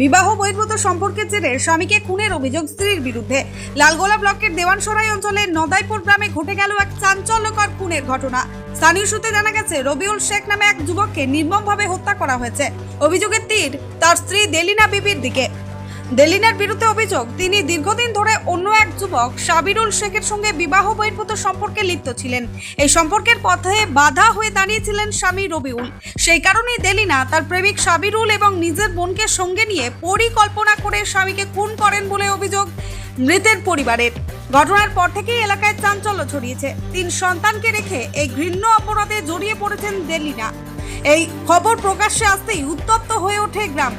বিবাহ বহির্ভূত সম্পর্কের জেরে স্বামীকে খুনের অভিযোগ স্ত্রীর বিরুদ্ধে। লালগোলা ব্লকের দেওয়ানসরাই অঞ্চলের নদাইপুর গ্রামে ঘটে গেল এক চাঞ্চল্যকর খুনের ঘটনা। স্থানীয় সূত্রে জানা গেছে, রবিউল শেখ নামে এক যুবককে নির্মমভাবে হত্যা করা হয়েছে। অভিযোগের তীর তার স্ত্রী দেলিনা বিবির দিকে। দেলিনার বিরুদ্ধে অভিযোগ, তিনি দীর্ঘদিন ধরে অন্য এক যুবক সাবিরুল শেখের সঙ্গে বিবাহ বহির্ভূত সম্পর্কে লিপ্ত ছিলেন। এই সম্পর্কের পথে বাধা হয়ে দাঁড়িয়েছিলেন স্বামী রবিউল। সেই কারণেই দেলিনা তার প্রেমিক সাবিরুল এবং নিজের বোনকে সঙ্গে নিয়ে পরিকল্পনা করে স্বামীকে খুন করেন বলে অভিযোগ মৃতের পরিবারের। ঘটনার পর থেকেই এলাকায় চাঞ্চল্য ছড়িয়েছে। 3 সন্তানকে রেখে এই ঘৃণ্য অপরাধে জড়িয়ে পড়েছেন দেলিনা। এই খবর প্রকাশ্যে আসতেই উত্তপ্ত হয়ে ওঠে গ্রাম।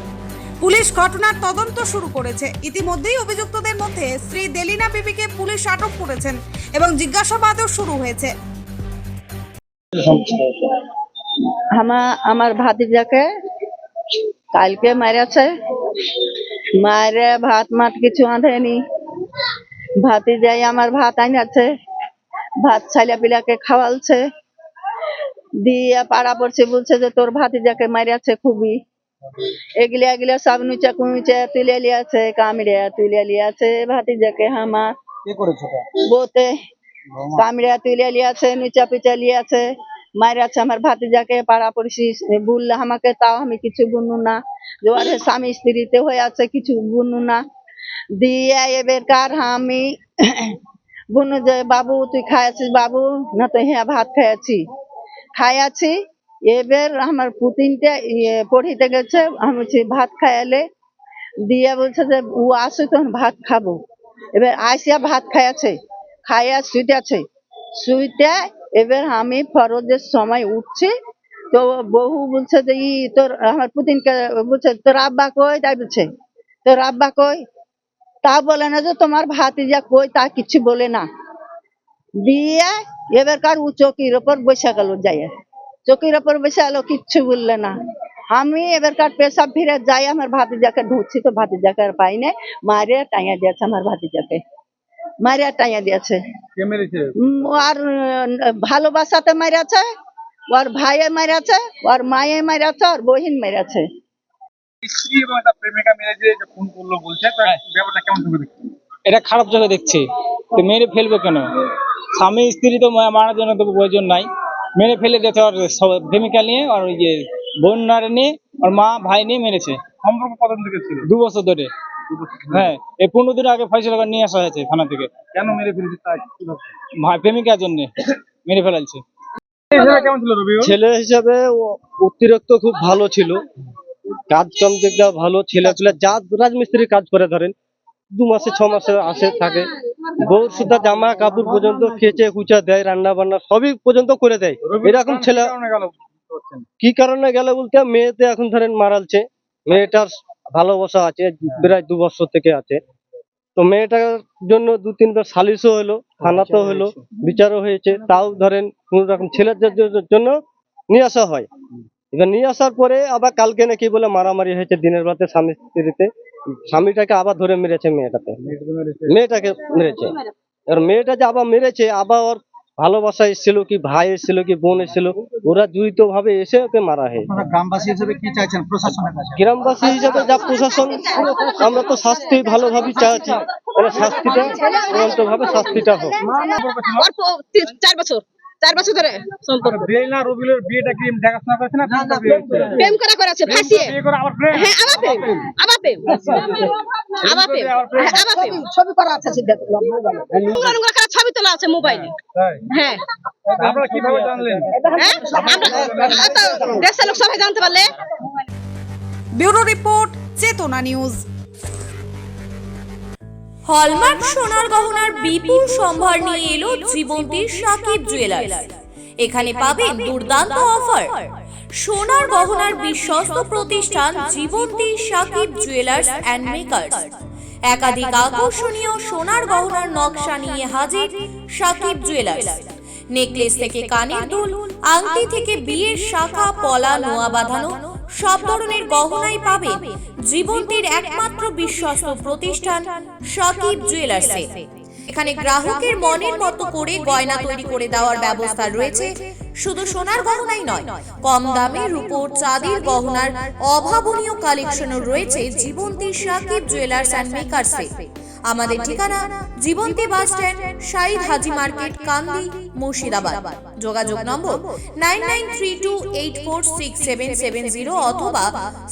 পুলিশ ঘটনার তদন্ত শুরু করেছে। ইতিমধ্যেই অভিযুক্তদের মধ্যে স্ত্রী দেলিনা বিবিকে পুলিশ আটক করেছেন এবং জিজ্ঞাসাবাদও শুরু হয়েছে। আমার ভাতিজাকে কালকে মারেছে, মারে ভাত মাত কিছু আঁধেনি। ভাতিজাই আমার ভাত আনাচ্ছে, ভাত ছাইলা পিলাকে খাওয়ালছে, দিয়ে পাড়া পড়ছে, বলছে যে তোর ভাতিজাকে মারিয়াছে খুবই। এগুলা এগুলা সব নুচে কুচে তুলে লিয়াছে, কামড়ে তুলে লিয়াছে ভাতিজাকে। আমার বোতে কামড়ে তুলে লিয়াছে, নুচা পিচা লিয়াছে, মারিয়াছে আমার ভাতিজাকে। পাড়া পড়ছি বললে আমাকে, তাও আমি কিছু বুনু না। জোয়ারে স্বামী স্ত্রীতে হয়ে আছে, কিছু বুনু না। দিয়ে এবারকার আমি বুনু যে বাবু তুই খাইয়াছিস বাবু, না তো হ্যাঁ ভাত খাইয়াছি। এবার আমার পুতিনটা পড়িতে গেছে, আমি ভাত খাইয়ালে দিয়ে বলছে যে ও আসে তখন ভাত খাবো। এবার আসিয়া ভাত খাইয়া শুইতে এবার আমি ফরজের সময় উঠছি, তো বহু বলছে যে তোর আমার পুতিনকে বলছে তোর আব্বা কই, তাই বলছে তোর আব্বা কই, তা বলে না যে তোমার ভাতিজা কই, তা কিছু বলে না। দিয়ে এবারকার ও চৌকির ওপর বসে গেল, যাইয়া চৌকির ওপর বসে গেল, কিচ্ছু বললে না। আমি এবারকার পেশাব ফিরে যাই, আমার ভাতিজাকে ঢুকছি, তো ভাতিজাকে আর পাই না। মারিয়া টাইয়া দিয়েছে আমার ভাতিজাকে, মারিয়া টাইয়া দিয়েছে। আর ভালোবাসাতে মারিয়াছে, ওর ভাইয়ে মারিয়াছে, ওর মায়ে মারিয়াছে, ওর বহিন মারিয়াছে। এটা খারাপ চোখে দেখছি, তো মেরে ফেলবো কেন? স্বামী স্ত্রী তো মারার জন্য তো প্রয়োজন নাই, মেরে ফেলে দিয়েছে। ওর প্রেমিকা নিয়ে, আর ওই যে বোনার নিয়ে, ওর মা ভাই নিয়ে মেরেছে। সম্পর্ক কতদিন থেকে ছিল? 2 বছর ধরে। হ্যাঁ, এই 15 দিন আগে ফয়সালা করে নিয়ে আসা হয়েছে থানা থেকে। কেন মেরে ফেলেছে? ভাই প্রেমিকার জন্য মেরে ফেলাইছে। কেমন ছিল রবিউল? ছেলে হিসাবে অতিরিক্ত খুব ভালো ছিল, কাজ কাম দিকটা ভালো। ছেলে যা রাজমিস্ত্রি কাজ করে, ধরেন 2 মাসে 6 মাসে আসে থাকে। বউর সুদ্ধা জামা কাপড় পর্যন্ত খেচে কুচা দেয়, রান্না বান্না সবই পর্যন্ত করে দেয়। এরকম ছেলে কি কারণে গেল বলতে, মেয়েতে এখন ধরেন মারালছে। মেয়েটার ভালোবাসা আছে, প্রায় 2 বছর থেকে আছে। তো মেয়েটার জন্য 2-3 বার সালিশও হলো, থানাতেও হলো, বিচারও হয়েছে। তাও ধরেন কোন রকম ছেলের জন্য নিয়ে আসা হয়। এবার নিয়ে আসার পরে আবার কালকে নাকি বলে মারামারি হয়েছে দিনের রাতে স্বামী স্ত্রীতে। স্বামীটাকে আবার ধরে মেরেছে, মেয়েটাকে মেরেছে। এবার মেয়েটা যে আবার মেরেছে, আবার ওর ভালোবাসা এসেছিল, কি ভাই এসেছিল, কি বোন এসেছিল, ওরা জড়িত ভাবে এসে ওকে মারা হয়। গ্রামবাসী হিসেবে কি চাইছেন প্রশাসনের কাছে? গ্রামবাসী হিসাবে যা প্রশাসন, আমরা তো শাস্তি ভালোভাবে চাইছি, শাস্তিটা চূড়ান্ত ভাবে শাস্তিটা হোক। 4 বছর ধরে সম্পর্ক। দেলিনা রবিউলের বিয়েটা কি দেখাশোনা করেছে না প্রেম করেছে ফাঁসিয়ে? বিয়ে করে আবার প্রেম? হ্যাঁ, আবার প্রেম। ছবি করা আছে, ছবি তোলা আছে মোবাইলে। হ্যাঁ, আপনারা কিভাবে জানলেন? আমরা দেশের লোক সবাই জানতে পারলে। ব্যুরো রিপোর্ট, চেতনা নিউজ। হলমার্ক সোনার গহনার বিপুল সম্ভার নিয়ে এলো জীবন্তীর সাকিব জুয়েলার্স। এখানে পাবেন দুর্দান্ত অফার। সোনার গহনার বিশ্বস্ত প্রতিষ্ঠান Jibanti Sakib jewellers and makers. একাধিক আকর্ষণীয় সোনার গহনার নকশা নিয়ে হাজির সাকিব জুয়েলার্স। নেকলেস থেকে কানের দুল, আংটি থেকে বিয়ের শাখা পলা নোয়া বাঁধানো সব ধরনের গহনাই পাবেন জীবন্তীর একমাত্র বিশ্বস্ত প্রতিষ্ঠান সাকিব জুয়েলার্সে। এখানে গ্রাহকের মনের মতো করে গয়না তৈরি করে দেওয়ার ব্যবস্থা রয়েছে শুধু সোনার গহনাই নয়, কম দামে রূপোর চাঁদির গহনার অভাবনীয় কালেকশনও রয়েছে জীবন্তী সাকিব জুয়েলার্স অ্যান্ড মেকার্সে। আমাদের ঠিকানা জীবন্তী বাস স্ট্যান্ড, শাহিদ হাজি মার্কেট, কান্দি, মুর্শিদাবাদ। যোগাযোগ নম্বর 9932846770 অথবা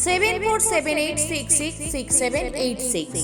7478666786।